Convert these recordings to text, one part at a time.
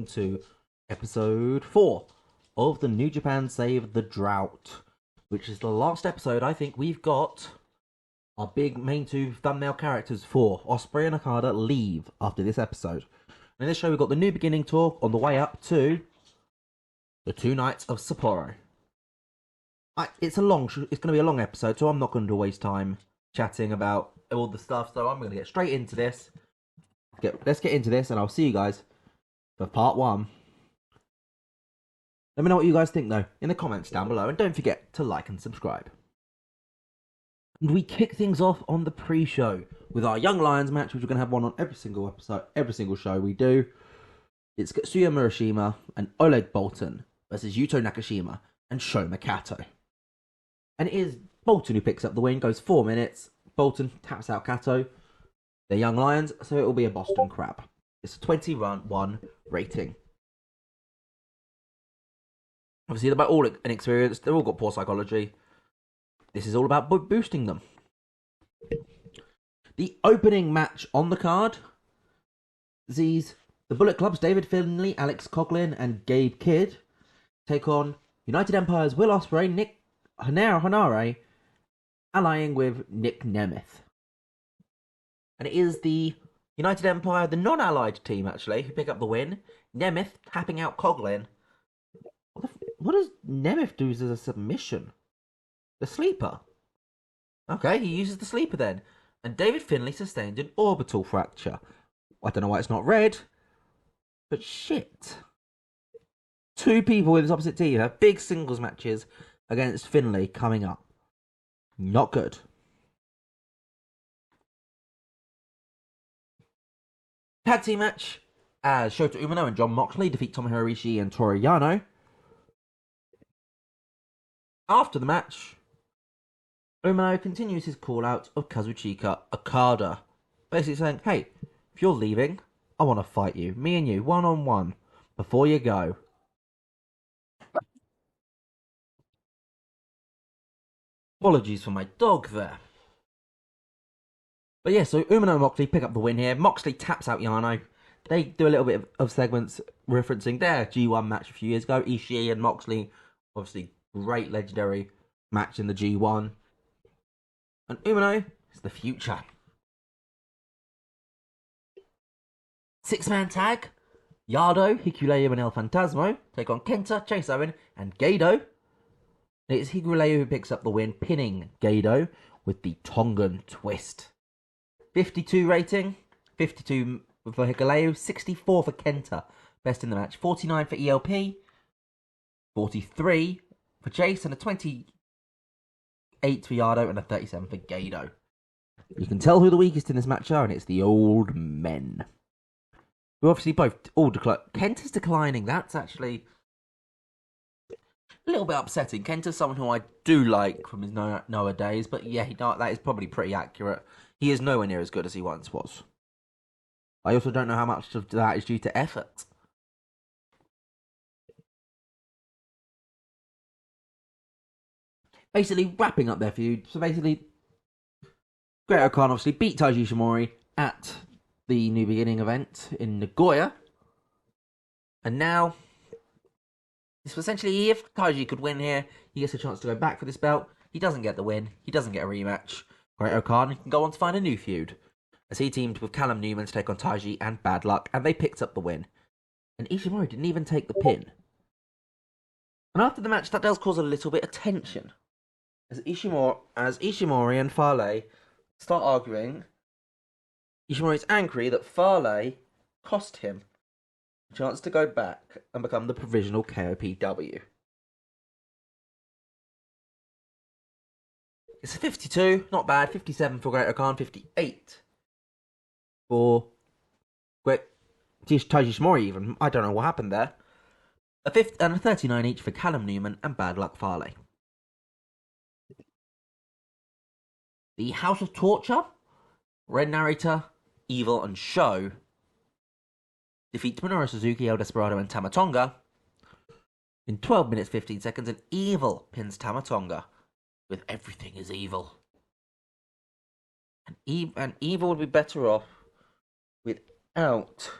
welcome to episode 4 of the New Japan Save the Drought, which is the last episode. I think we've got our big main two thumbnail characters for Ospreay and Okada leave after this episode. In this show, we've got the New Beginning talk on the way up to the 2 nights of Sapporo. It's going to be a long episode, so I'm not going to waste time chatting about all the stuff. So I'm going to get straight into this. Let's get into this, and I'll see you guys for part 1. Let me know what you guys think, though, in the comments down below, and don't forget to like and subscribe. And we kick things off on the pre-show with our Young Lions match, which we're going to have one on every single episode, every single show we do. It's Katsuya Murashima and Oleg Boltin versus Yuto Nakashima and Sho Makato. And it is Boltin who picks up the win, goes 4 minutes. Boltin taps out Kato. They're Young Lions, so it will be a Boston Crab. It's a 21 rating. Obviously, they're all inexperienced. They've all got poor psychology. This is all about boosting them. The opening match on the card sees the Bullet Club's David Finlay, Alex Coughlin, and Gabe Kidd take on United Empire's Will Ospreay, Nick Hanare, allying with Nick Nemeth. And it is the United Empire, the non-allied team, actually, who pick up the win. Nemeth tapping out Coughlin. What does Nemeth do as a submission? The sleeper. Okay, he uses the sleeper then. And David Finlay sustained an orbital fracture. I don't know why it's not red. But shit. 2 people with this opposite team have big singles matches against Finlay coming up. Not good. Tag team match as Shota Umino and Jon Moxley defeat Tomohiro Ishii and Toru Yano. After the match, Umino continues his call out of Kazuchika Okada, basically saying, hey, if you're leaving, I want to fight you. Me and you, one-on-one, before you go. Apologies for my dog there. But yeah, so Umino and Moxley pick up the win here. Moxley taps out Yano. They do a little bit of segments referencing their G1 match a few years ago. Ishii and Moxley, obviously great legendary match in the G1. And Umino is the future. 6-man tag. Yado, Hikuleo, and El Fantasmo take on Kenta, Chase Owen, and Gedo. It's Hikuleo who picks up the win, pinning Gedo with the Tongan twist. 52 rating, 52 for Hikuleo, 64 for Kenta, best in the match, 49 for ELP, 43 for Chase, and a 28 for Yado, and a 37 for Gedo. You can tell who the weakest in this match are, and it's the old men. Who obviously all decline. Kenta's declining, that's actually a little bit upsetting. Kenta's someone who I do like from his Noah days, but yeah, that is probably pretty accurate. He is nowhere near as good as he once was. I also don't know how much of that is due to effort. Basically, wrapping up their feud. So basically, Great-O-Khan obviously beat Taiji Ishimori at the New Beginning event in Nagoya. And now, it's essentially, if Taiji could win here, he gets a chance to go back for this belt. He doesn't get the win. He doesn't get a rematch. Great-O-Khan can go on to find a new feud, as he teamed with Callum Newman to take on Taiji and Bad Luck, and they picked up the win. And Ishimori didn't even take the pin. And after the match, that does cause a little bit of tension, as Ishimori and Fale start arguing. Ishimori's angry that Fale cost him a chance to go back and become the provisional KOPW. It's a 52, not bad. 57 for Great-O-Khan, 58 for Taiji Ishimori even. I don't know what happened there. A 39 each for Callum Newman and Bad Luck Fale. The House of Torture, Red Narrator, Evil, and Sho defeat Minoru Suzuki, El Desperado, and Tamatonga in 12 minutes 15 seconds, and Evil pins Tamatonga with Everything is Evil. And Evil would be better off without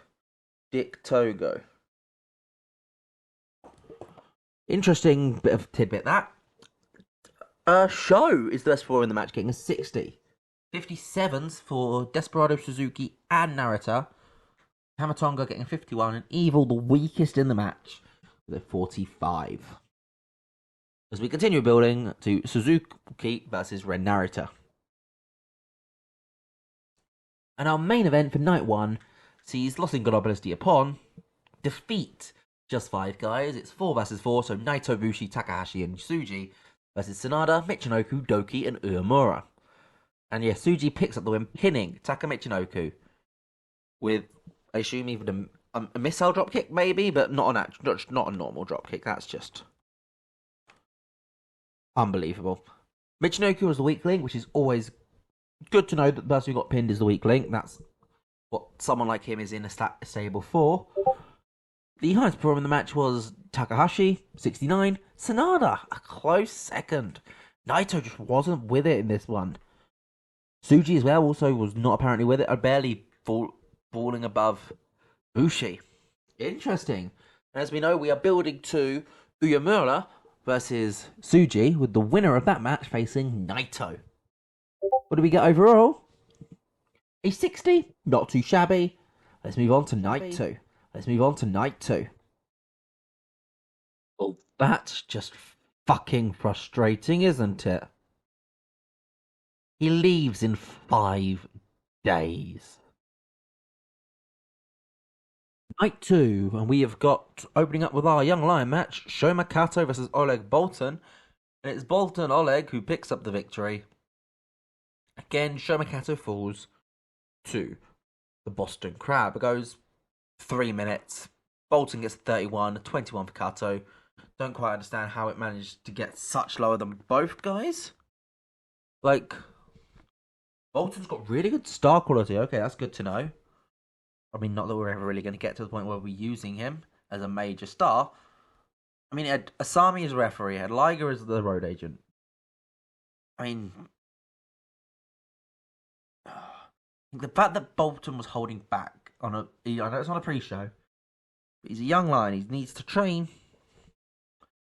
Dick Togo. Interesting bit of tidbit that. Show is the best scorer in the match, getting a 60. 57s for Desperado, Suzuki, and Narita. Hamatonga getting a 51, and Evil, the weakest in the match, with a 45. As we continue building to Suzuki versus Ren Narita. And our main event for night 1 sees Los Ingobernables de Japón defeat just 5 guys. It's 4 versus 4, so Naito, Bushi, Takahashi, and Tsuji versus Sanada, Michinoku, Doki, and Uemura. And yeah, Tsuji picks up the win, pinning Taka Michinoku with, I assume, even a missile dropkick, maybe, but not a normal dropkick. That's just unbelievable. Michinoku was the weak link, which is always good to know that the person who got pinned is the weak link. That's what someone like him is in a stable for. The highest performer in the match was Takahashi, 69. Sanada, a close second. Naito just wasn't with it in this one. Tsuji as well also was not apparently with it, barely falling above Bushi. Interesting. As we know, we are building to Uemura versus Tsuji, with the winner of that match facing Naito. What do we get overall? A 60? Not too shabby. Let's move on to night 2. Well, that's just fucking frustrating, isn't it? He leaves in 5 days. Night 2, and we have got, opening up with our Young Lion match, Sho Makato versus Oleg Boltin. And it's Boltin Oleg who picks up the victory. Again, Sho Makato falls to the Boston Crab. It goes 3 minutes. Boltin gets 31, 21 for Kato. Don't quite understand how it managed to get such lower than both guys. Like, Bolton's got really good star quality. Okay, that's good to know. I mean, not that we're ever really going to get to the point where we're using him as a major star. I mean, had Asami as referee, had Liger as the road agent. I mean, the fact that Bolton was holding back on I know it's on a pre-show, but he's a young lion, he needs to train.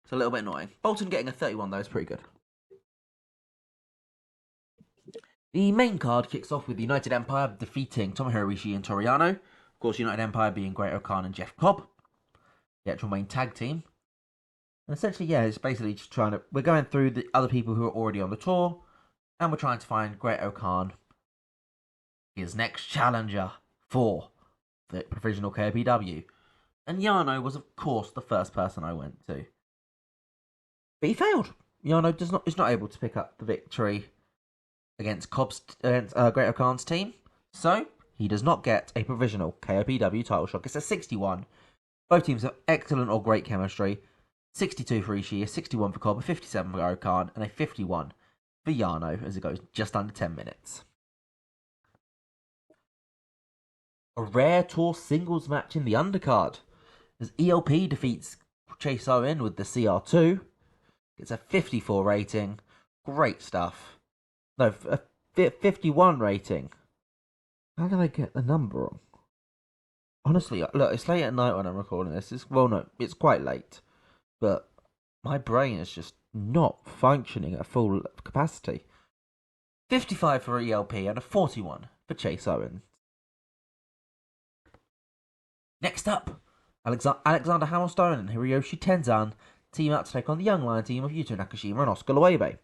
It's a little bit annoying. Bolton getting a 31 though is pretty good. The main card kicks off with the United Empire defeating Tomohiro Ishii and Toriano. Of course, United Empire being Great O'Khan and Jeff Cobb, the actual main tag team. And essentially, yeah, it's basically just we're going through the other people who are already on the tour, and we're trying to find Great O'Khan, his next challenger for the Provisional KPW. And Yano was, of course, the first person I went to. But he failed. Yano is not able to pick up the victory against Great O'Khan's team. So, he does not get a Provisional KOPW title shot. It's a 61. Both teams have excellent or great chemistry. 62 for Ishii, a 61 for Cobb, a 57 for O'Khan, and a 51 for Yano as it goes just under 10 minutes. A rare tour singles match in the undercard as ELP defeats Chase Owen with the CR2. It's a 54 rating. Great stuff. No, a 51 rating. How did I get the number wrong? Honestly, look, it's late at night when I'm recording this. It's quite late. But my brain is just not functioning at full capacity. 55 for ELP and a 41 for Chase Owen. Next up, Alexander Hamilstone and Hiroyoshi Tenzan team up to take on the Young Lion team of Yuto Nakashima and Oscar Loewe.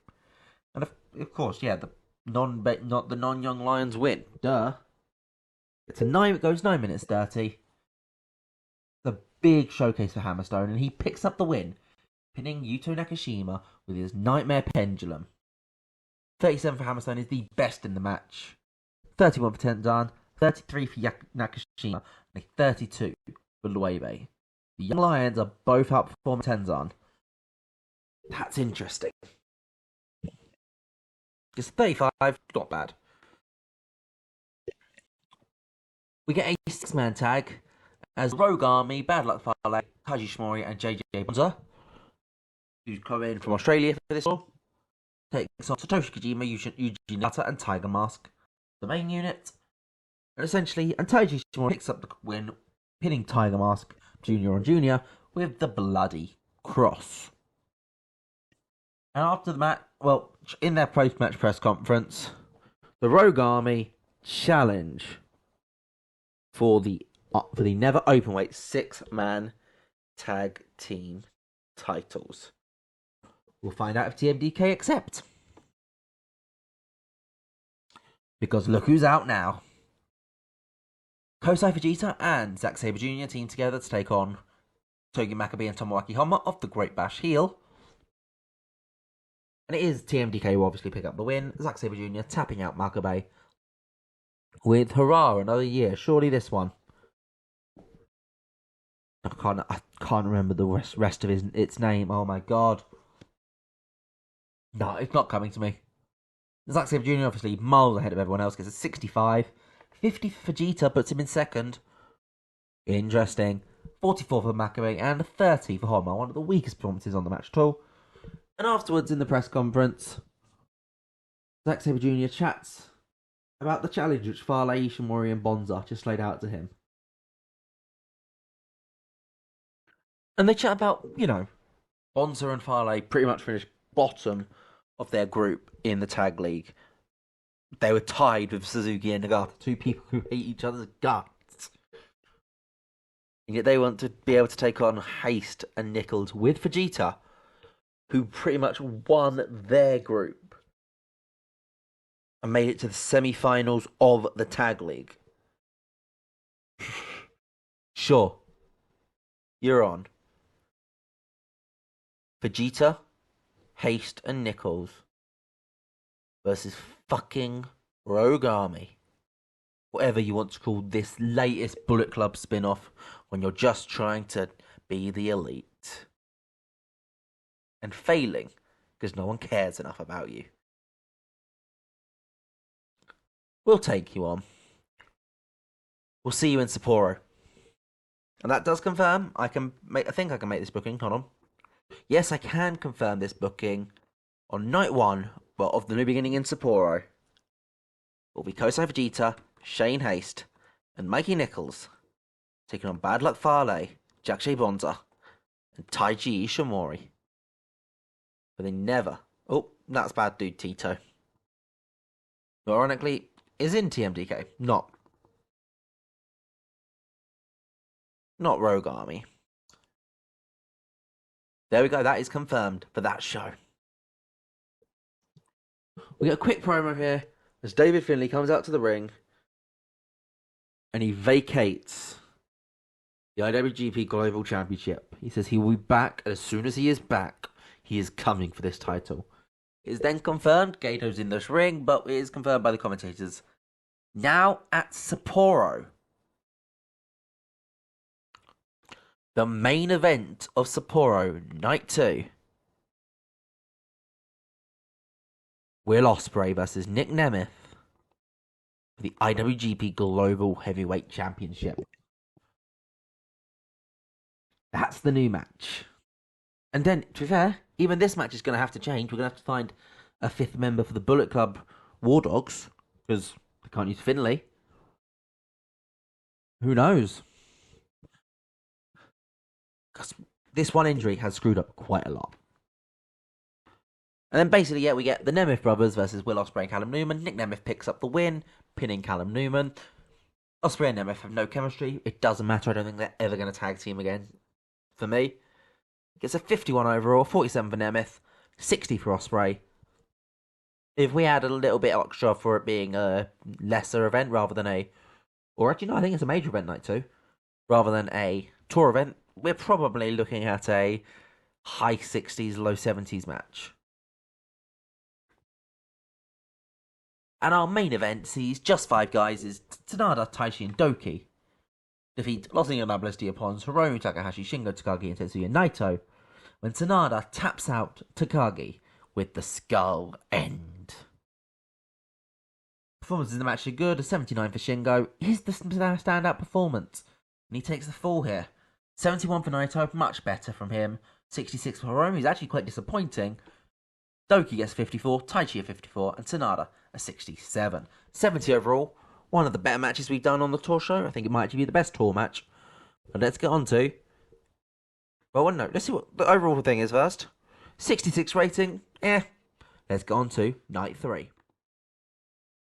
And of course, yeah, the non-Young Lions win. Duh. It goes 9 minutes 30. The big showcase for Hammerstone, and he picks up the win, pinning Yuto Nakashima with his Nightmare Pendulum. 37 for Hammerstone is the best in the match. 31 for Tenzan, 33 for Nakashima, and a 32 for Loewe. The Young Lions are both outperforming Tenzan. That's interesting. It's 35, not bad. We get a 6-man tag as Rogue Army, Bad Luck Fale, Taiji Shimori, and JJ Bonza, who's come in from Australia for this one, takes on Satoshi Kojima, Yuji Nata, and Tiger Mask, the main unit. And essentially, Taiji Shimori picks up the win, pinning Tiger Mask Jr. on Jr. with the bloody Cross. And after the match, well, in their post-match press conference, the Rogue Army challenge for the never openweight 6-man tag team titles. We'll find out if TMDK accept. Because look who's out now. Kosei Fujita and Zack Sabre Jr. team together to take on Togi Makabe and Tomoaki Honma of the Great Bash heel. And it is TMDK who obviously pick up the win. Zack Sabre Jr. tapping out Makabe with hurrah, another year. Surely this one. I can't remember the rest of its name. Oh my god. No, it's not coming to me. Zack Sabre Jr. obviously miles ahead of everyone else, gets a 65. 50 for Fujita, puts him in second. Interesting. 44 for Makabe and 30 for Honma, one of the weakest performances on the match at all. And afterwards in the press conference, Zack Sabre Jr. chats about the challenge which Finlay, Ishimori and Bonza just laid out to him. And they chat about, Bonza and Finlay pretty much finished bottom of their group in the tag league. They were tied with Suzuki and Nagata, two people who hate each other's guts. And yet they want to be able to take on Haste and Nichols with Fujita, who pretty much won their group and made it to the semi-finals of the tag league. Sure, you're on. Fujita, Haste and Nichols versus fucking Rogue Army. Whatever you want to call this latest Bullet Club spin-off when you're just trying to be the elite. And failing because no one cares enough about you. We'll take you on. We'll see you in Sapporo. And that does confirm I think I can make this booking. Hold on. Yes, I can confirm this booking on night 1 of the New Beginning in Sapporo. Will be Kosei Fujita, Shane Haste, and Mikey Nichols taking on Bad Luck Fale, Jakshay Bonza, and Taiji Ishimori. But they never. Oh, that's bad dude Tito. Who ironically is in TMDK, not Rogue Army. There we go, that is confirmed for that show. We get a quick promo here as David Finlay comes out to the ring and he vacates the IWGP Global Championship. He says he will be back, and as soon as he is back, he is coming for this title. It is then confirmed Gato's in this ring, but it is confirmed by the commentators. Now at Sapporo, the main event of Sapporo, Night 2. Will Ospreay versus Nick Nemeth for the IWGP Global Heavyweight Championship. That's the new match. And then, to be fair, even this match is going to have to change. We're going to have to find a 5th member for the Bullet Club War Dogs, because they can't use Finlay. Who knows? Because this one injury has screwed up quite a lot. And then basically, we get the Nemeth brothers versus Will Ospreay and Callum Newman. Nick Nemeth picks up the win, pinning Callum Newman. Ospreay and Nemeth have no chemistry. It doesn't matter. I don't think they're ever going to tag team again. For me, gets a 51 overall, 47 for Nemeth, 60 for Ospreay. If we had a little bit extra for it being a lesser event rather than I think it's a major event night too, rather than a tour event, we're probably looking at a high 60s, low 70s match. And our main event sees just 5 guys is Tsunada, Taichi, and Doki defeat Los Ingobernables Diapon's Hiromu Takahashi, Shingo Takagi, and Tetsuya Naito when Tsunada taps out Takagi with the Skull End. Performances in the match are good. A 79 for Shingo is the standout performance, and he takes the fall here. 71 for Naito, much better from him. 66 for Hiromu, he's actually quite disappointing. Doki gets 54, Taichi a 54, and Tsunada a 67. 70 overall, one of the better matches we've done on the tour show. I think it might actually be the best tour match. But let's get on to Well, no, let's see what the overall thing is first. 66 rating, Let's go on to night 3.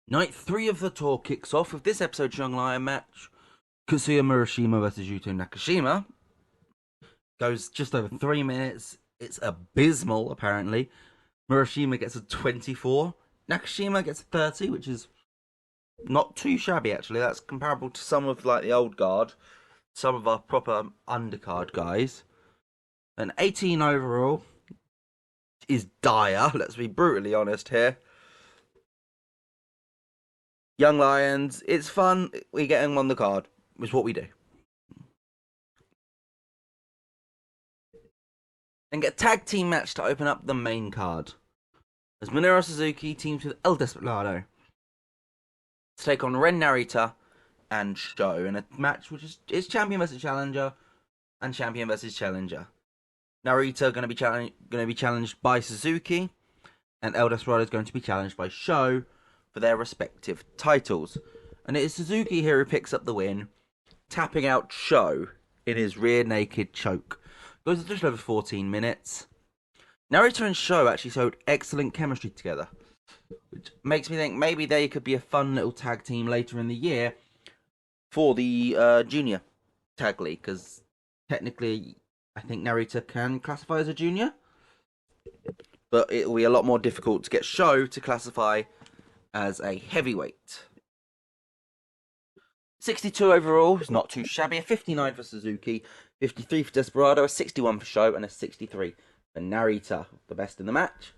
Night 3 of the tour kicks off with this episode's Young Lion match. Kazuya Murashima versus Yuto Nakashima. Goes just over 3 minutes. It's abysmal, apparently. Murashima gets a 24. Nakashima gets a 30, which is not too shabby, actually. That's comparable to some of like the old guard. Some of our proper undercard guys. An 18 overall is dire, let's be brutally honest here. Young Lions, it's fun. We get them on the card. It's what we do. And get a tag team match to open up the main card. As Minoru Suzuki teams with El Desperado to take on Ren Narita and Sho in a match which is champion versus challenger and champion versus challenger. Narita going to be challenged by Suzuki, and El Desperado is going to be challenged by Sho for their respective titles. And it is Suzuki here who picks up the win, tapping out Sho in his rear naked choke. Goes just over 14 minutes. Narita and Sho actually showed excellent chemistry together, which makes me think maybe they could be a fun little tag team later in the year for the junior tag league, because technically I think Narita can classify as a junior, but it will be a lot more difficult to get Sho to classify as a heavyweight. 62 overall is not too shabby. A 59 for Suzuki, 53 for Desperado, a 61 for Sho, and a 63 for Narita, the best in the match.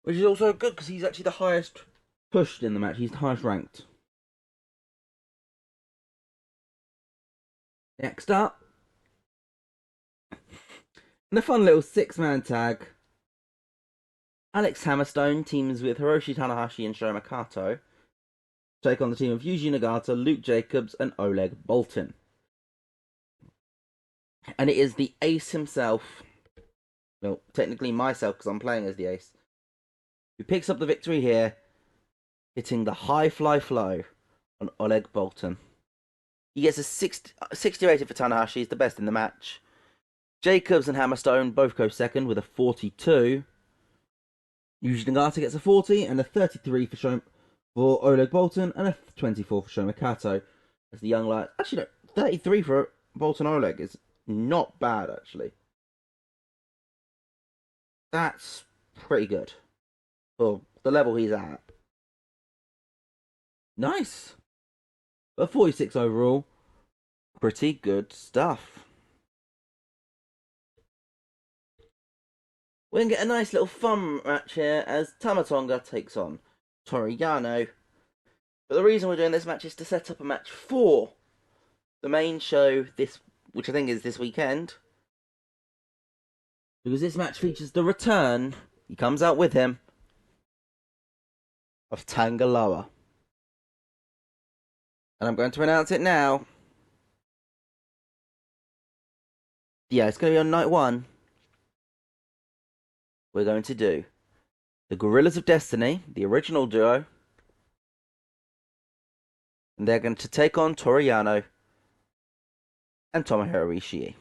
Which is also good because he's actually the highest pushed in the match. He's the highest ranked. Next up, in a fun little 6-man tag, Alex Hammerstone teams with Hiroshi Tanahashi and Sho Makato. Take on the team of Yuji Nagata, Luke Jacobs, and Oleg Boltin. And it is the ace himself, well, technically myself because I'm playing as the ace, who picks up the victory here, hitting the high fly flow on Oleg Boltin. He gets a 60 rated for Tanahashi, he's the best in the match. Jacobs and Hammerstone both go second with a 42. Yuji Nagata gets a 40 and a 33 for Oleg Boltin, and a 24 for Sho Makato. As the young lion, actually no, 33 for Boltin Oleg is not bad actually. That's pretty good for the level he's at. Nice. But 46 overall, pretty good stuff. We're going to get a nice little fun match here as Tama Tonga takes on Toru Yano. But the reason we're doing this match is to set up a match for the main show, which I think is this weekend. Because this match features the return, he comes out with him, of Tangaloa. And I'm going to announce it now. Yeah, it's going to be on night 1. We're going to do the Gorillas of Destiny, the original duo. And they're going to take on Toru Yano and Tomohiro Ishii.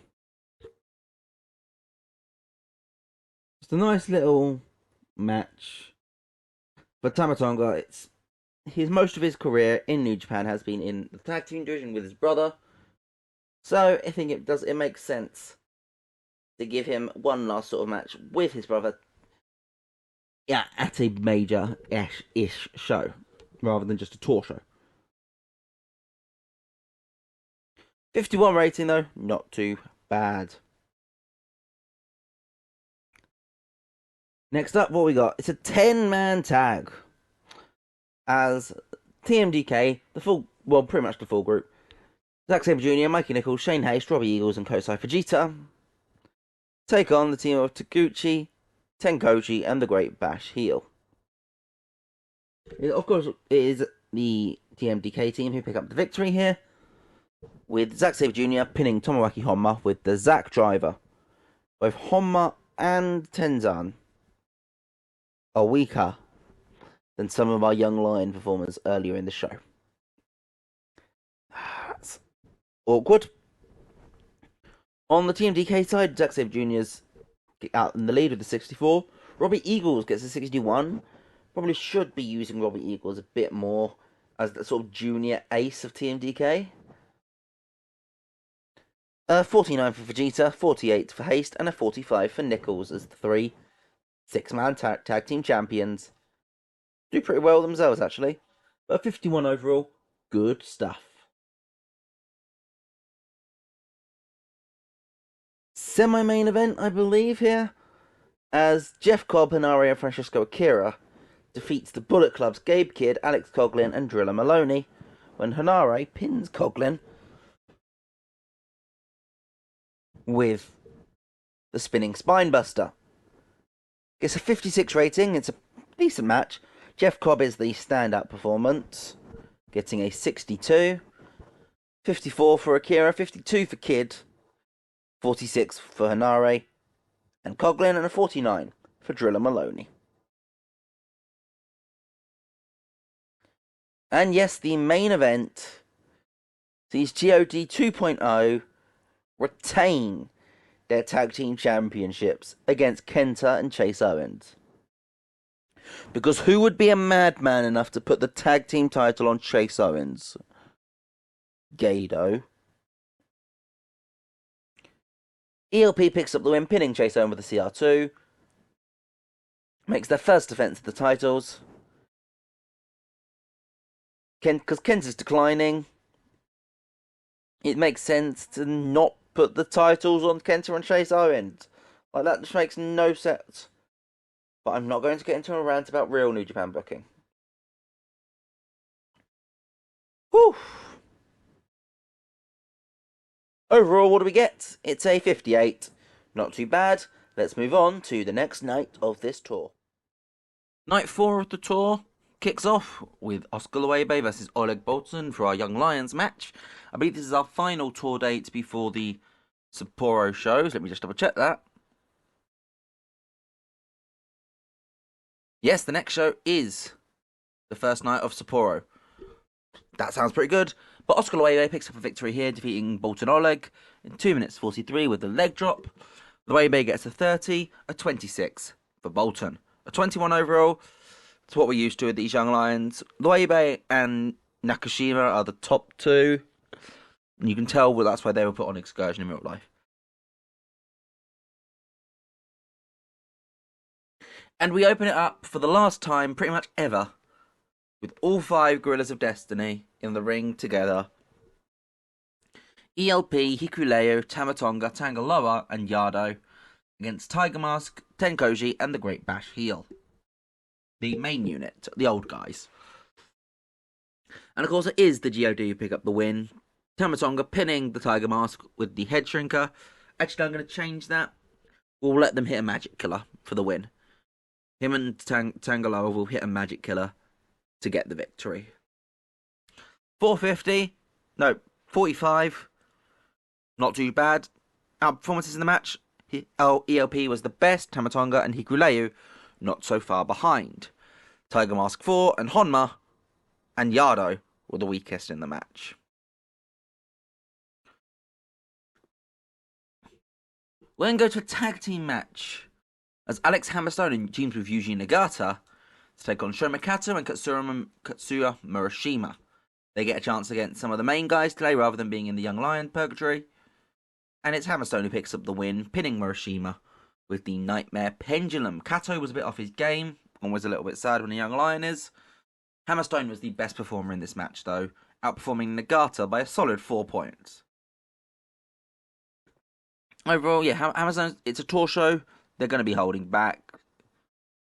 It's a nice little match. For Tama Tonga, most of his career in New Japan has been in the tag team division with his brother. So I think it makes sense to give him one last sort of match with his brother, yeah, at a major-ish show, rather than just a tour show. 51 rating though, not too bad. Next up, what we got? It's a 10-man tag. As TMDK, pretty much the full group. Zack Sabre Jr., Mikey Nichols, Shane Hayes, Robbie Eagles, and Kosei Fujita take on the team of Taguchi, Tenkoji, and the Great Bash Heel. Of course, it is the TMDK team who pick up the victory here, with Zack Sabre Jr. pinning Tomoaki Honma with the Zack Driver. Both Honma and Tenzan are weaker than some of our Young Lion performers earlier in the show. That's awkward. On the TMDK side, Zack Sabre Jr.'s out in the lead with the 64. Robbie Eagles gets a 61. Probably should be using Robbie Eagles a bit more as the sort of junior ace of TMDK. 49 for Fujita, 48 for Haste, and a 45 for Nichols as the 3 six-man tag team champions. Do pretty well themselves, actually. But 51 overall, good stuff. Semi-main event, I believe, here, as Jeff Cobb, Hanare, and Francesco Akira defeats the Bullet Club's Gabe Kidd, Alex Coughlin, and Drilla Maloney when Hanare pins Coughlin with the spinning spinebuster. Gets a 56 rating. It's a decent match. Jeff Cobb is the standout performance, getting a 62. 54 for Akira, 52 for Kidd, 46 for Hanare and Coughlin, and a 49 for Drilla Maloney. And yes, the main event sees GOD 2.0 retain their tag team championships against Kenta and Chase Owens. Because who would be a madman enough to put the tag team title on Chase Owens? Gedo. ELP picks up the win, pinning Chase Owens with a CR2. Makes their first defense of the titles. Because Kenta's declining, it makes sense to not put the titles on Kenta and Chase Owens. Like, that just makes no sense. But I'm not going to get into a rant about real New Japan booking. Whew. Overall, what do we get? It's a 58. Not too bad. Let's move on to the next night of this tour. Night 4 of the tour kicks off with Oscar Luebe versus Oleg Bolton for our Young Lions match. I believe this is our final tour date before the Sapporo shows. Let me just double check that. Yes, the next show is the first night of Sapporo. That sounds pretty good. But Oscar Luebe picks up a victory here, defeating Bolton Oleg in 2 minutes 43 with the leg drop. Luebe gets a 30, a 26 for Bolton. A 21 overall. It's what we're used to with these Young Lions. Luebe and Nakashima are the top 2. And you can tell that's why they were put on excursion in real life. And we open it up for the last time, pretty much ever, with all 5 Gorillas of Destiny in the ring together. ELP, Hikuleo, Tamatonga, Tangaloa, and Yado against Tiger Mask, Tenkoji, and the Great Bash Heel. The main unit, the old guys. And of course it is the GOD who pick up the win. Tamatonga pinning the Tiger Mask with the head shrinker. Actually, I'm going to change that. We'll let them hit a magic killer for the win. Him and Tangaloa will hit a magic killer to get the victory. 45. Not too bad. Our performances in the match. ELP was the best. Tamatonga and Hikuleo not so far behind. Tiger Mask 4 and Honma and Yado were the weakest in the match. We're going to go to a tag team match as Alex Hammerstone teams with Yuji Nagata to take on Sho Mikato and Katsuya Murashima. They get a chance against some of the main guys today rather than being in the Young Lion purgatory. And it's Hammerstone who picks up the win, pinning Murashima with the Nightmare Pendulum. Kato was a bit off his game and was a little bit sad when a Young Lion is. Hammerstone was the best performer in this match though, outperforming Nagata by a solid 4 points. Overall, yeah, Hammerstone, it's a tour show. They're going to be holding back.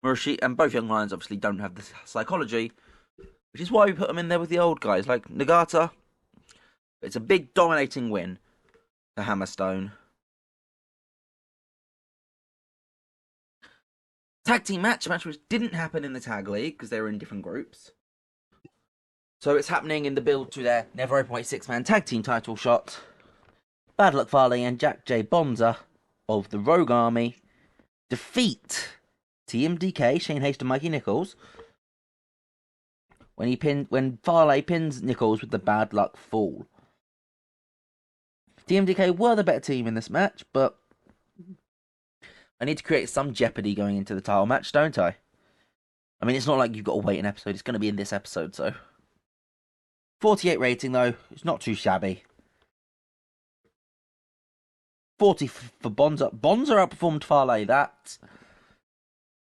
Murashi and both Young Lions obviously don't have the psychology, which is why we put them in there with the old guys like Nagata. It's a big dominating win for Hammerstone. Tag team match, a match which didn't happen in the tag league because they were in different groups. So it's happening in the build to their Never Openweight 6-man tag team title shot. Bad Luck Fale and Jack J. Bonza of the Rogue Army defeat TMDK, Shane Haste and Mikey Nichols when Fale pins Nichols with the Bad Luck Fall. TMDK were the better team in this match, but I need to create some jeopardy going into the title match, don't I? I mean, it's not like you've got to wait an episode. It's going to be in this episode, so. 48 rating, though. It's not too shabby. 40 for Bonza. Bonza outperformed Farley. That's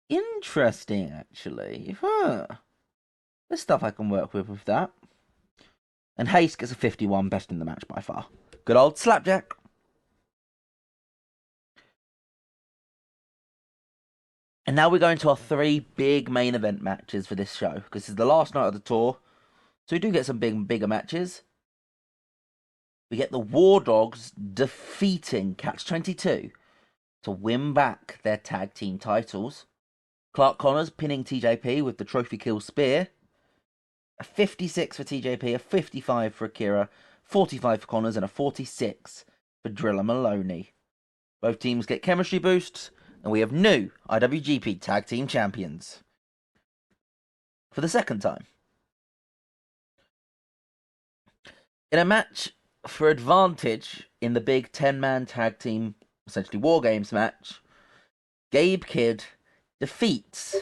interesting, actually. Huh. There's stuff I can work with that. And Hayes gets a 51, best in the match by far. Good old Slapjack. And now we're going to our 3 big main event matches for this show, because this is the last night of the tour. So we do get some bigger matches. We get the War Dogs defeating Catch 22 to win back their tag team titles. Clark Connors pinning TJP with the Trophy Kill Spear. A 56 for TJP, a 55 for Akira, 45 for Connors, and a 46 for Driller Maloney. Both teams get chemistry boosts, and we have new IWGP Tag Team Champions. For the second time. In a match for advantage in the big 10-man tag team, essentially War Games match, Gabe Kidd defeats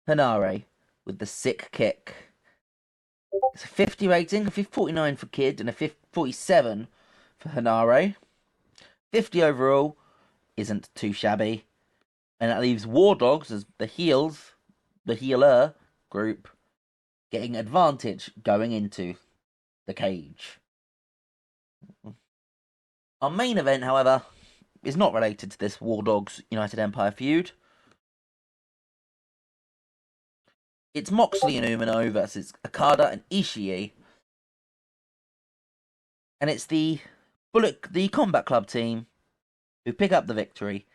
Hanare with the sick kick. It's a 50 rating, a 49 for Kidd, and a 47 for Hanare. 50 overall isn't too shabby. And that leaves War Dogs as the healer group, getting advantage going into the cage. Our main event, however, is not related to this War Dogs United Empire feud. It's Moxley and Umino versus Okada and Ishii. And it's the Combat Club team who pick up the victory.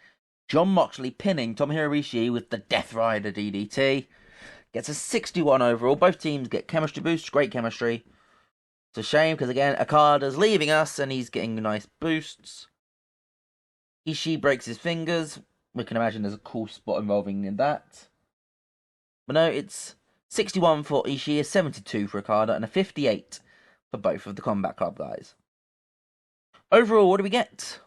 John Moxley pinning Tomohiro Ishii with the Death Rider DDT. Gets a 61 overall. Both teams get chemistry boosts, great chemistry. It's a shame because, again, Okada's leaving us and he's getting nice boosts. Ishii breaks his fingers. We can imagine there's a cool spot involving in that. But no, it's 61 for Ishii, a 72 for Okada, and a 58 for both of the Combat Club guys. Overall, what do we get?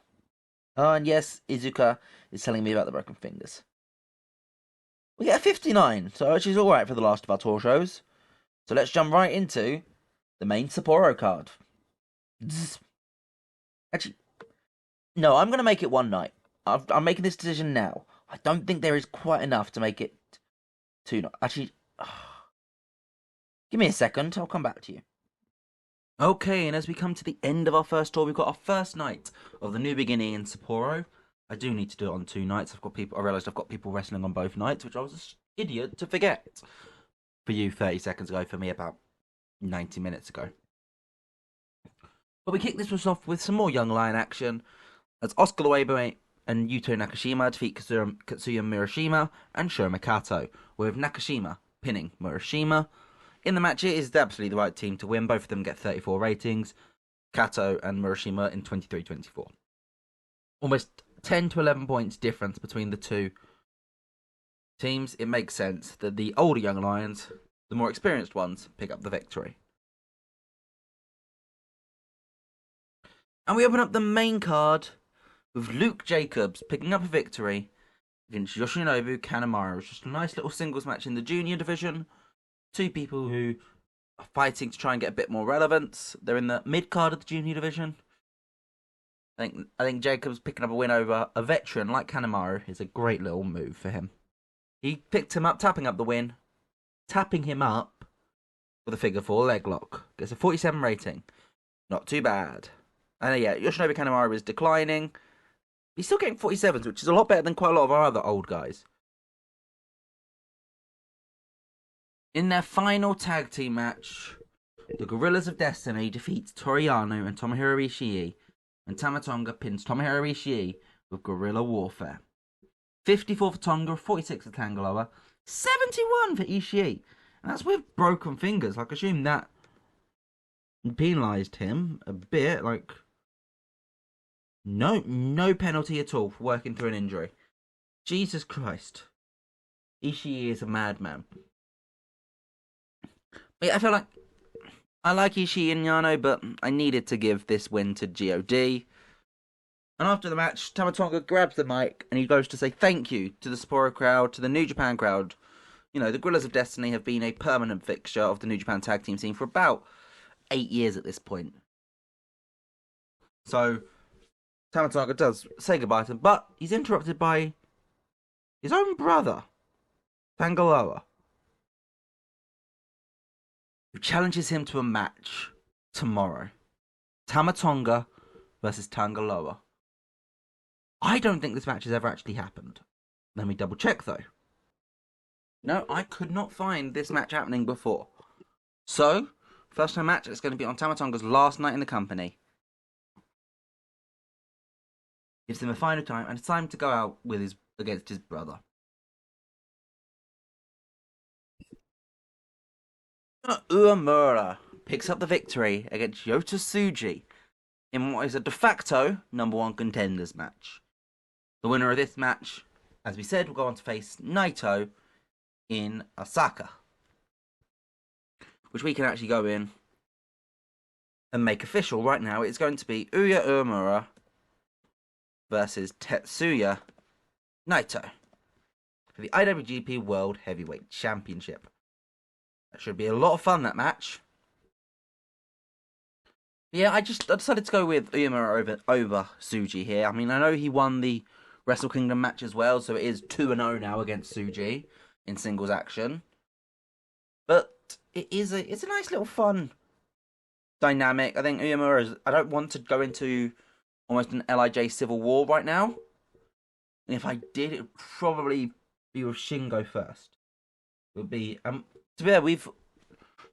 Oh, and yes, Izuka is telling me about the broken fingers. We get a 59, so which is alright for the last of our tour shows. So let's jump right into the main Sapporo card. Actually, no, I'm going to make it one night. I'm making this decision now. I don't think there is quite enough to make it 2 nights. Actually, give me a second. I'll come back to you. Okay, and as we come to the end of our first tour, we've got our first night of the New Beginning in Sapporo. I do need to do it on 2 nights. I realised I've got people wrestling on both nights, which I was an idiot to forget. For you 30 seconds ago, for me about 90 minutes ago. But we kick this off with some more Young Lion action, as Oscar Uemura and Yuto Nakashima defeat Katsuya Murashima and Sho Mikato, with Nakashima pinning Murashima. In the match, it is absolutely the right team to win. Both of them get 34 ratings. Kato and Murashima in 23-24. Almost 10 to 11 points difference between the two teams. It makes sense that the older Young Lions, the more experienced ones, pick up the victory. And we open up the main card with Luke Jacobs picking up a victory against Yoshinobu Kanemaru. It's just a nice little singles match in the junior division. 2 people who are fighting to try and get a bit more relevance. They're in the mid card of the junior division. I think Jacobs picking up a win over a veteran like Kanemaru is a great little move for him. He picked him up, tapping up the win, tapping him up with a figure 4 leg lock. Gets a 47 rating. Not too bad. And yeah, Yoshinobu Kanemaru is declining. He's still getting 47s, which is a lot better than quite a lot of our other old guys. In their final tag team match, the Gorillas of Destiny defeat Toriano and Tomohiro Ishii, and Tamatonga pins Tomohiro Ishii with Guerrilla Warfare. 54 for Tonga, 46 for Tangaloa, 71 for Ishii. And that's with broken fingers. Like, I assume that penalised him a bit. Like, no penalty at all for working through an injury. Jesus Christ. Ishii is a madman. I feel like I like Ishii and Yano, but I needed to give this win to GOD. And after the match, Tama Tonga grabs the mic and he goes to say thank you to the Sapporo crowd, to the New Japan crowd. You know, the Gorillas of Destiny have been a permanent fixture of the New Japan tag team scene for about 8 years at this point. So, Tama Tonga does say goodbye to him, but he's interrupted by his own brother, Tangaloa, who challenges him to a match tomorrow. Tama Tonga versus Tangaloa. I don't think this match has ever actually happened. Let me double check though. No, I could not find this match happening before. So, first time match is going to be on Tama Tonga's last night in the company. Gives him a final time, and it's time to go out with against his brother. Uemura picks up the victory against Yota Tsuji in what is a de facto #1 contenders match. The winner of this match, as we said, will go on to face Naito in Osaka, which we can actually go in and make official right now. It's going to be Yuya Uemura versus Tetsuya Naito for the IWGP World Heavyweight Championship. That should be a lot of fun, that match. Yeah, I decided to go with Uemura over Tsuji here. I mean, I know he won the Wrestlekingdom match as well, so it is 2-0 now against Tsuji in singles action. But it's a nice little fun dynamic. I think Uemura I don't want to go into almost an LIJ civil war right now. And if I did, it would probably be with Shingo first. It would be to be fair,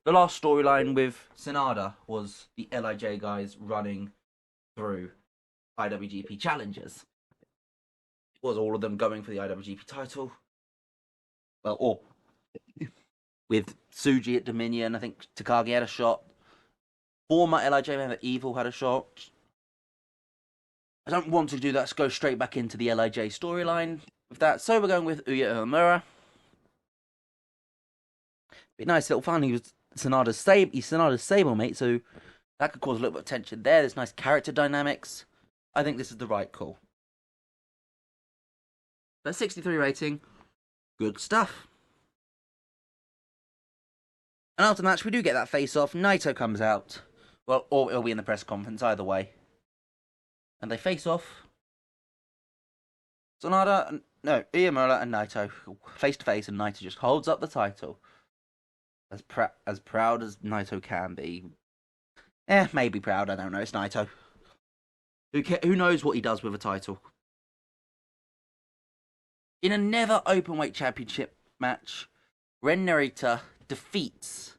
the last storyline with Sanada was the LIJ guys running through IWGP challenges. It was all of them going for the IWGP title. Well, or with Tsuji at Dominion, I think Takagi had a shot. Former LIJ member Evil had a shot. I don't want to do that, so go straight back into the LIJ storyline with that. So we're going with Yuya Uemura. Be nice little fun. He was Sanada's stablemate, so that could cause a little bit of tension there. There's nice character dynamics. I think this is the right call. But 63 rating, good stuff. And after the match, we do get that face-off. Naito comes out. Well, or it'll be in the press conference, either way. And they face off. Uemura and Naito face to face, and Naito just holds up the title. As proud as Naito can be. Maybe proud, I don't know, it's Naito. Who knows what he does with a title? In a never openweight championship match, Ren Narita defeats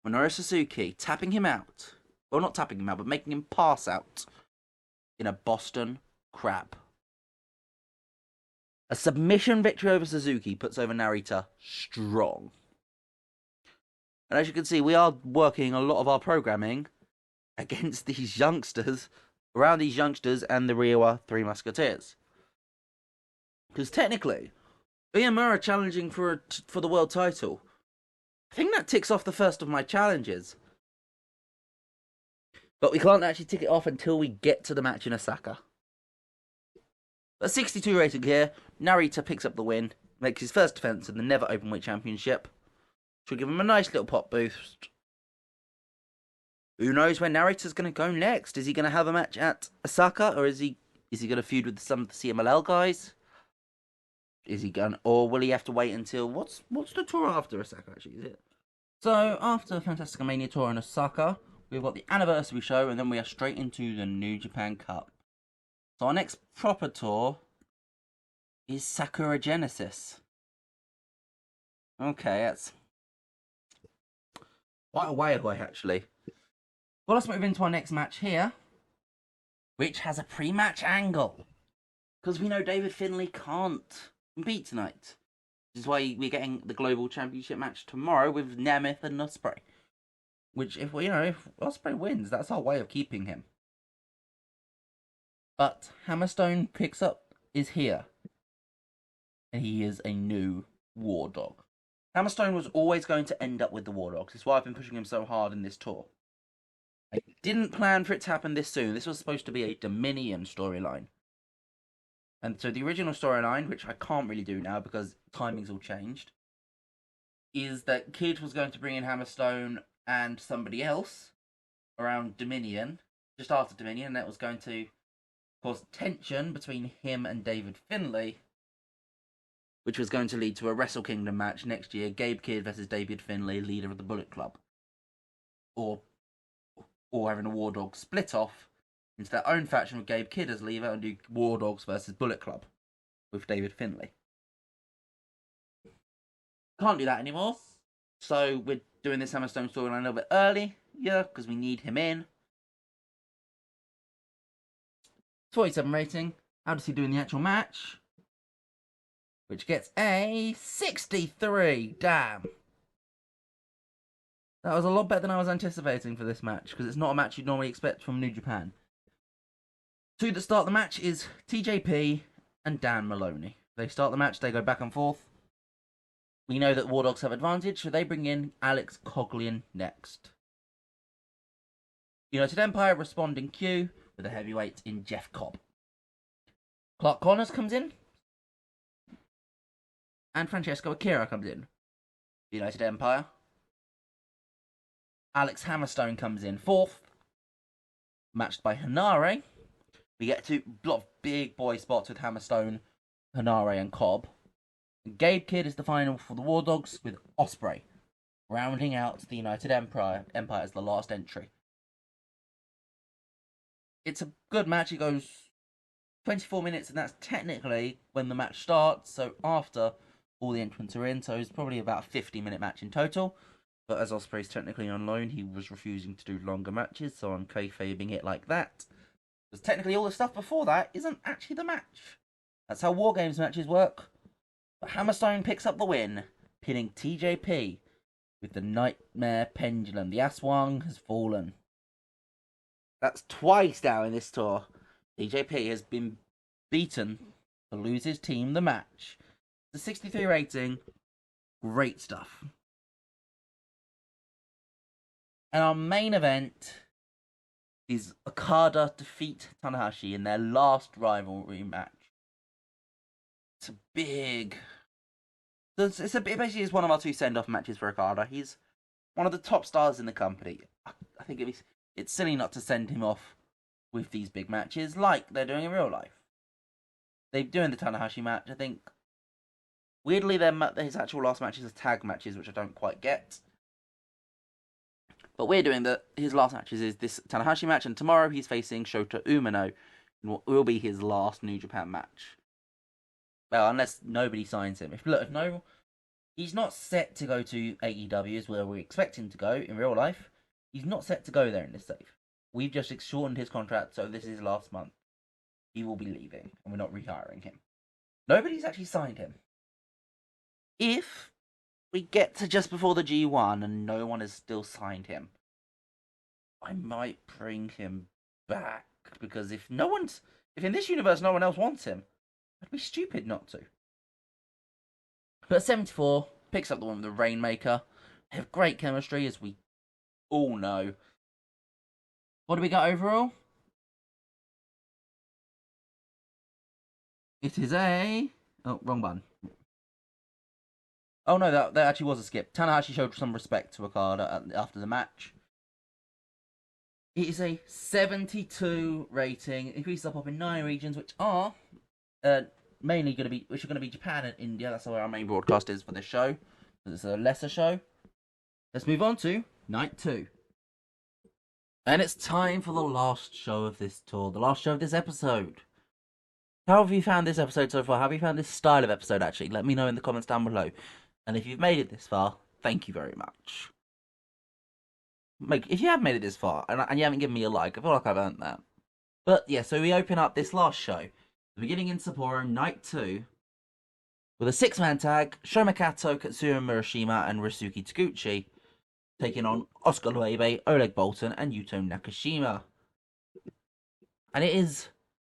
Minoru Suzuki, tapping him out. Well, not tapping him out, but making him pass out in a Boston Crab. A submission victory over Suzuki puts over Narita strong. And as you can see, we are working a lot of our programming against these youngsters, around these youngsters and the Reiwa Three Musketeers. Because technically, Uemura challenging for the world title, I think that ticks off the first of my challenges. But we can't actually tick it off until we get to the match in Osaka. But 62 rating here, Narita picks up the win, makes his first defense in the Never Openweight Championship. Should give him a nice little pop boost. Who knows where Narita's going to go next? Is he going to have a match at Osaka, or is he going to feud with some of the CMLL guys? Or will he have to wait until what's the tour after Osaka? Actually, is it? So after Fantastica Mania tour in Osaka, we've got the anniversary show, and then we are straight into the New Japan Cup. So our next proper tour is Sakura Genesis. Okay, that's quite a way away, actually. Well, let's move into our next match here, which has a pre-match angle. Because we know David Finlay can't compete tonight. Which is why we're getting the Global Championship match tomorrow with Nemeth and Ospreay. Which, if Ospreay wins, that's our way of keeping him. But Hammerstone is here. And he is a new War Dog. Hammerstone was always going to end up with the War Dogs. That's why I've been pushing him so hard in this tour. I didn't plan for it to happen this soon. This was supposed to be a Dominion storyline. And so the original storyline, which I can't really do now because timing's all changed, is that Kid was going to bring in Hammerstone and somebody else around Dominion, just after Dominion, and that was going to cause tension between him and David Finlay, which was going to lead to a Wrestlekingdom match next year, Gabe Kidd versus David Finlay, leader of the Bullet Club. Or having a War Dog split off into their own faction with Gabe Kidd as leader and do War Dogs versus Bullet Club with David Finlay. Can't do that anymore, so we're doing this Hammerstone storyline a little bit early, because we need him in. 47 rating. How does he do in the actual match? Which gets a 63. Damn. That was a lot better than I was anticipating for this match, because it's not a match you'd normally expect from New Japan. Two that start the match is TJP and Dan Maloney. They start the match, they go back and forth. We know that War Dogs have advantage, so they bring in Alex Coughlin next. United Empire respond in queue with a heavyweight in Jeff Cobb. Clark Connors comes in, and Francesco Akira comes in. United Empire. Alex Hammerstone comes in fourth, matched by Hanare. We get to a lot of big boy spots with Hammerstone, Hanare, and Cobb. Gabe Kidd is the final for the War Dogs with Ospreay, rounding out the United Empire as the last entry. It's a good match. It goes 24 minutes, and that's technically when the match starts, so after all the entrants are in, so it's probably about a 50-minute match in total. But as Ospreay's technically on loan, he was refusing to do longer matches, so I'm kayfabing it like that. Because technically all the stuff before that isn't actually the match. That's how War Games matches work. But Hammerstone picks up the win, pinning TJP with the Nightmare Pendulum. The Aswang has fallen. That's twice now in this tour. TJP has been beaten to lose his team the match. The 63 rating, great stuff. And our main event is Okada defeat Tanahashi in their last rivalry match. It's a big... It basically is one of our two send-off matches for Okada. He's one of the top stars in the company. I think it's silly not to send him off with these big matches like they're doing in real life. They're doing the Tanahashi match, I think. Weirdly, his actual last matches are tag matches, which I don't quite get. But we're doing his last matches is this Tanahashi match, and tomorrow he's facing Shota Umino in what will be his last New Japan match. Well, unless nobody signs him. He's not set to go to AEW, is where we expect him to go in real life. He's not set to go there in this save. We've just shortened his contract, so this is his last month. He will be leaving, and we're not rehiring him. Nobody's actually signed him. If we get to just before the G1 and no one has still signed him, I might bring him back, because if in this universe no one else wants him, I'd be stupid not to. But 74 picks up the one with the Rainmaker. They have great chemistry, as we all know. What do we got overall? It is a... Oh, wrong button. Oh no, that actually was a skip. Tanahashi showed some respect to Okada after the match. It is a 72 rating. Increases up in 9 regions, which are mainly going to be Japan and India. That's where our main broadcast is for this show. It's a lesser show. Let's move on to night 2. And it's time for the last show of this tour, the last show of this episode. How have you found this episode so far? How have you found this style of episode, actually? Let me know in the comments down below. And if you've made it this far, thank you very much. If you have made it this far, and you haven't given me a like, I feel like I've earned that. But yeah, so we open up this last show, beginning in Sapporo, night 2, with a 6-man tag, Shomakato, Katsuya Murashima, and Ryusuke Taguchi, taking on Oscar Luebe, Oleg Bolton, and Yuto Nakashima. And it is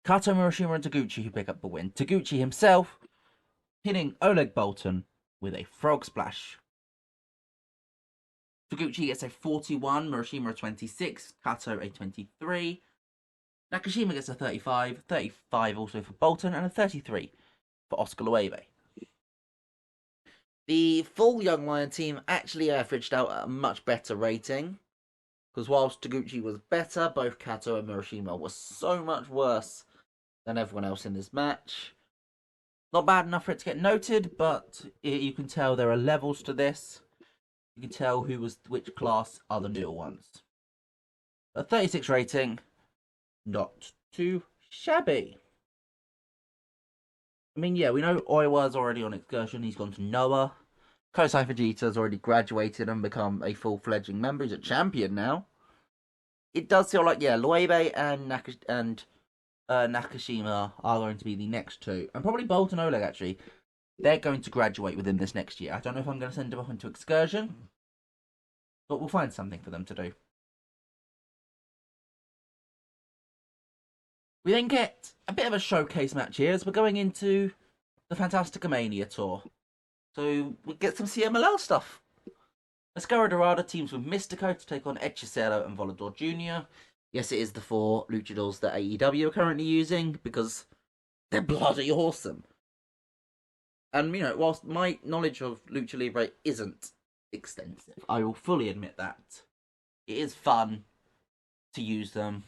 Kato Murashima and Taguchi who pick up the win. Taguchi himself pinning Oleg Bolton with a frog splash. Taguchi gets a 41, Murashima a 26, Kato a 23, Nakashima gets a 35, 35 also for Bolton, and a 33 for Oscar Loewe. The full Young Lion team actually averaged out a much better rating, because whilst Taguchi was better, both Kato and Murashima were so much worse than everyone else in this match. Not bad enough for it to get noted, but you can tell there are levels to this. You can tell who was which class are the newer ones. A 36 rating, not too shabby. I mean, yeah, we know Oiwa's already on excursion. He's gone to Noah. Kosei Fujita's already graduated and become a full-fledged member. He's a champion now. It does feel like, yeah, Loewe and Nakashima are going to be the next two. And probably Bolt and Oleg, actually. They're going to graduate within this next year. I don't know if I'm going to send them off into excursion, but we'll find something for them to do. We then get a bit of a showcase match here as we're going into the Fantastica Mania tour. So we get some CMLL stuff. Mascara Dorada teams with Mystico to take on Hechicero and Volador Jr. Yes, it is the 4 luchadors that AEW are currently using because they're bloody awesome. And, you know, whilst my knowledge of Lucha Libre isn't extensive, I will fully admit that. It is fun to use them.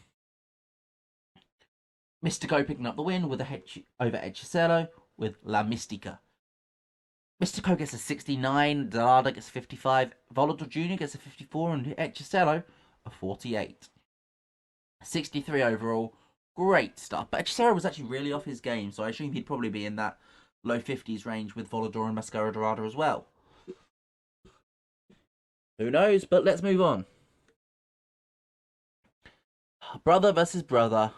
Mystico picking up the win with over Hechicero with La Mystica. Mystico gets a 69, Dorada gets a 55, Volador Jr. gets a 54, and Hechicero a 48. 63 overall, great stuff. But Hechicero was actually really off his game, so I assume he'd probably be in that low 50s range with Volador and Mascara Dorada as well. Who knows, but let's move on. Brother versus brother.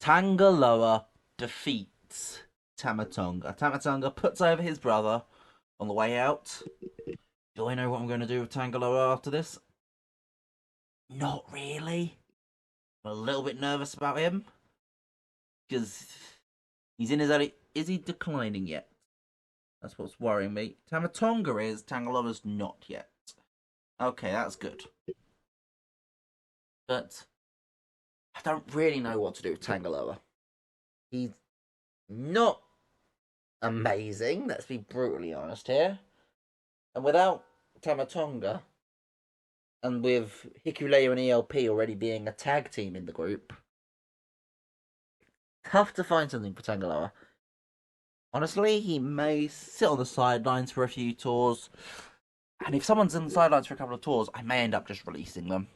Tangaloa defeats Tamatonga. Tamatonga puts over his brother on the way out. Do I know what I'm going to do with Tangaloa after this? Not really. I'm a little bit nervous about him. Because he's in his early... Is he declining yet? That's what's worrying me. Tamatonga is, Tangaloa's not yet. Okay, that's good. But I don't really know what to do with Tangaloa. He's not amazing, let's be brutally honest here. And without Tamatonga, and with Hikuleo and ELP already being a tag team in the group, tough to find something for Tangaloa. Honestly, he may sit on the sidelines for a few tours, and if someone's on the sidelines for a couple of tours, I may end up just releasing them.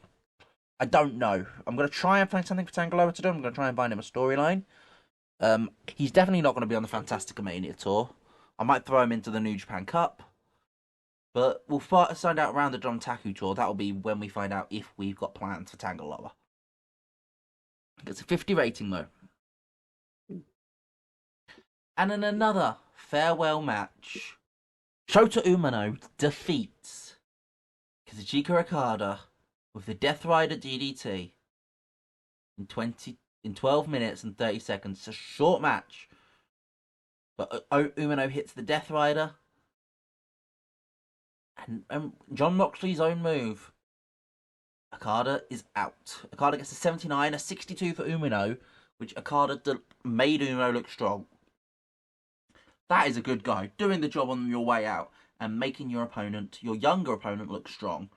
I don't know. I'm going to try and find something for Tangaloa to do. I'm going to try and find him a storyline. He's definitely not going to be on the Fantastica Mania tour. I might throw him into the New Japan Cup. But we'll find out around the John Taku tour. That'll be when we find out if we've got plans for Tangaloa. It's a 50 rating though. And in another farewell match, Shota Umino defeats Kazuchika Okada with the Death Rider DDT in 12 minutes and 30 seconds. It's a short match, but Umino hits the Death Rider, and John Moxley's own move. Okada is out. Okada gets a 79, a 62 for Umino, which Okada made Umino look strong. That is a good guy, doing the job on your way out and making your opponent, your younger opponent, look strong.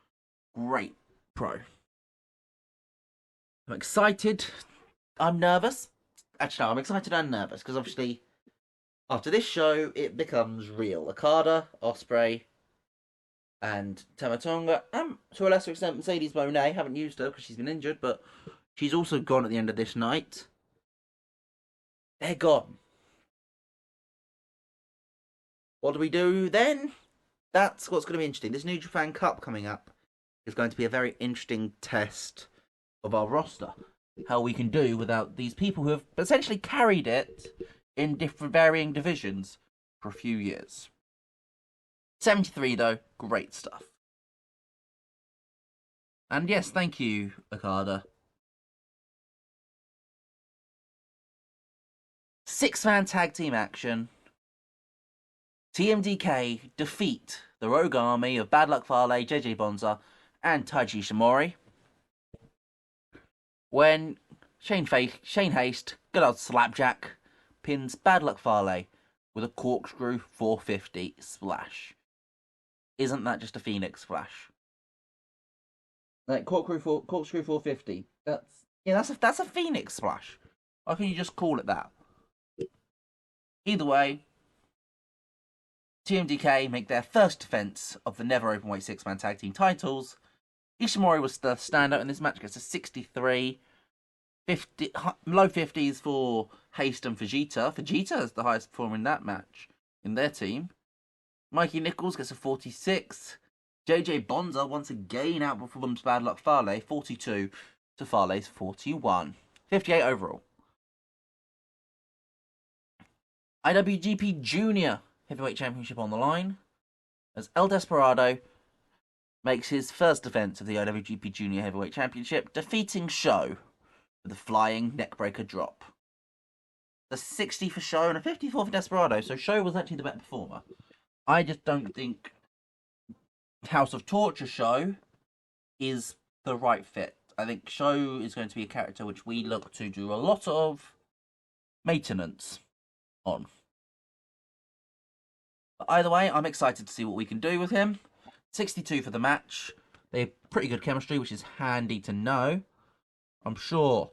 Great pro. I'm excited. I'm nervous. Actually, no, I'm excited and nervous because obviously after this show it becomes real. Okada, Ospreay, and Tamatonga, and to a lesser extent Mercedes Moné. Haven't used her because she's been injured, but she's also gone at the end of this night. They're gone. What do we do then? That's what's going to be interesting. This New Japan Cup coming up is going to be a very interesting test of our roster. How we can do without these people who have essentially carried it in different varying divisions for a few years. 73 though, great stuff. And yes, thank you, Okada. 6-man tag team action. TMDK defeat the Rogue Army of Bad Luck Fale, JJ Bonza, and Taiji Ishimori. When Shane Haste, good old Slapjack, pins Bad Luck Fale with a corkscrew 450 splash. Isn't that just a Phoenix splash? Like corkscrew 450. That's a Phoenix splash. Why can you just call it that? Either way, TMDK make their first defense of the never openweight 6-man tag team titles. Ishimori was the standout in this match, gets a 63. Low 50s for Haste and Fujita. Fujita is the highest performer in that match in their team. Mikey Nichols gets a 46. JJ Bonza once again outperforms Bad Luck Fale, 42 to Fale's 41. 58 overall. IWGP Junior Heavyweight Championship on the line, as El Desperado makes his first defense of the IWGP Junior Heavyweight Championship, defeating Sho with a flying neckbreaker drop. The 60 for Sho and a 54 for Desperado, so Sho was actually the better performer. I just don't think House of Torture Sho is the right fit. I think Sho is going to be a character which we look to do a lot of maintenance on. But either way, I'm excited to see what we can do with him. 62 for the match. They have pretty good chemistry, which is handy to know. I'm sure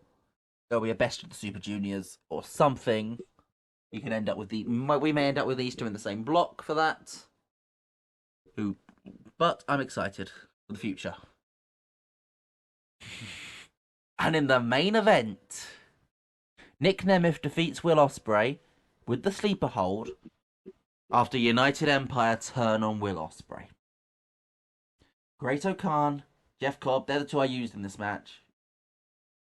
there'll be a best of the Super Juniors or something. We may end up with these two in the same block for that. But I'm excited for the future. And in the main event, Nick Nemeth defeats Will Ospreay with the sleeper hold after United Empire turn on Will Ospreay. Great O'Khan, Jeff Cobb, they're the two I used in this match.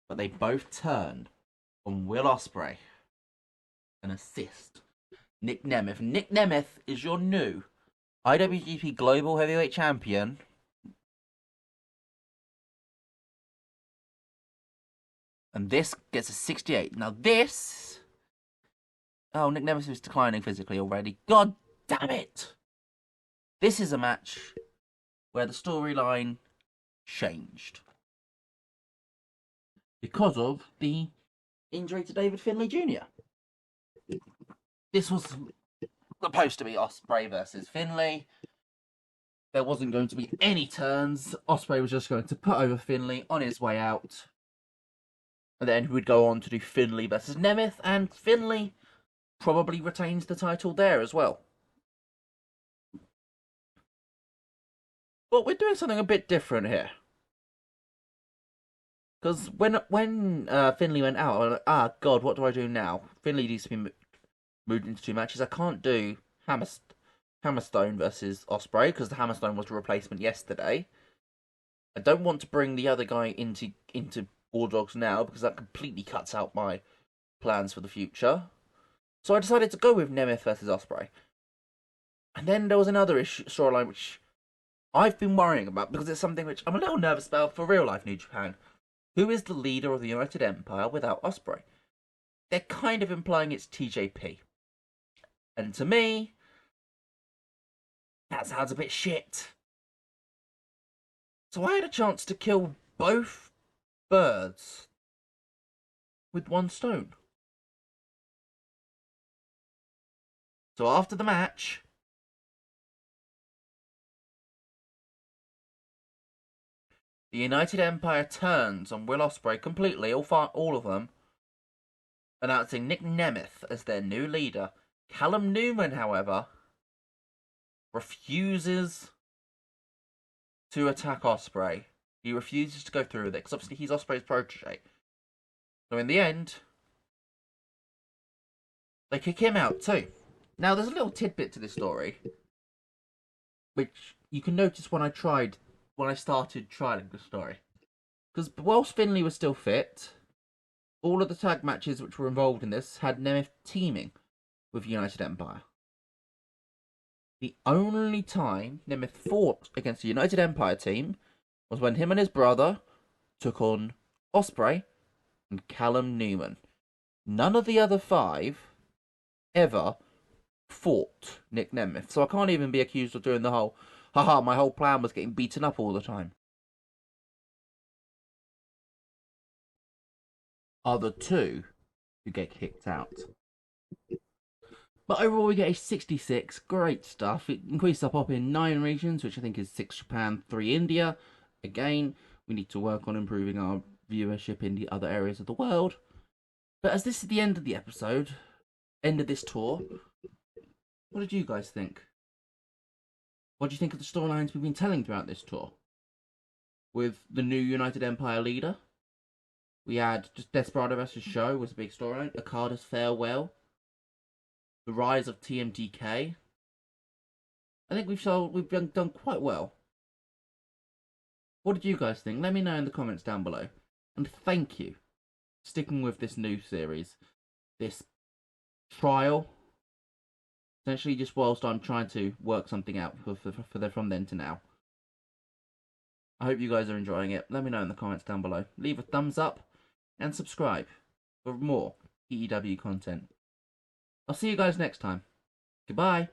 But they both turn on Will Ospreay and assist Nick Nemeth. Nick Nemeth is your new IWGP Global Heavyweight Champion. And this gets a 68. Now this... Oh, Nick Nemeth is declining physically already. God damn it! This is a match where the storyline changed because of the injury to David Finlay Jr. This was supposed to be Ospreay versus Finlay. There wasn't going to be any turns. Ospreay was just going to put over Finlay on his way out. And then we'd go on to do Finlay versus Nemeth, and Finlay probably retains the title there as well. But we're doing something a bit different here. Because when Finlay went out, I was like, God, what do I do now? Finlay needs to be moved into 2 matches. I can't do Hammerstone versus Ospreay, because the Hammerstone was a replacement yesterday. I don't want to bring the other guy into Bulldogs now, because that completely cuts out my plans for the future. So I decided to go with Nemeth versus Ospreay. And then there was another storyline which I've been worrying about, because it's something which I'm a little nervous about for real life New Japan. Who is the leader of the United Empire without Ospreay? They're kind of implying it's TJP. And to me, that sounds a bit shit. So I had a chance to kill both birds with one stone. So after the match, the United Empire turns on Will Ospreay completely, all of them, announcing Nick Nemeth as their new leader. Callum Newman, however, refuses to attack Ospreay. He refuses to go through with it, because obviously he's Ospreay's protege. So in the end, they kick him out too. Now, there's a little tidbit to this story, which you can notice when I started trialing the story. Because whilst Finlay was still fit, all of the tag matches which were involved in this had Nemeth teaming with United Empire. The only time Nemeth fought against the United Empire team was when him and his brother took on Ospreay and Callum Newman. None of the other 5 ever fought Nick Nemeth. So I can't even be accused of doing the whole, haha, my whole plan was getting beaten up all the time. Are the two who get kicked out. But overall, we get a 66. Great stuff. It increased our pop in 9 regions, which I think is 6 Japan, 3 India. Again, we need to work on improving our viewership in the other areas of the world. But as this is the end of the episode, end of this tour, what did you guys think? What do you think of the storylines we've been telling throughout this tour? With the new United Empire leader, we had just Desperado vs. Show was a big storyline. Okada's farewell. The rise of TMDK. I think we've done quite well. What did you guys think? Let me know in the comments down below. And thank you for sticking with this new series. This trial. Essentially just whilst I'm trying to work something out from then to now. I hope you guys are enjoying it. Let me know in the comments down below. Leave a thumbs up and subscribe for more PEW content. I'll see you guys next time. Goodbye.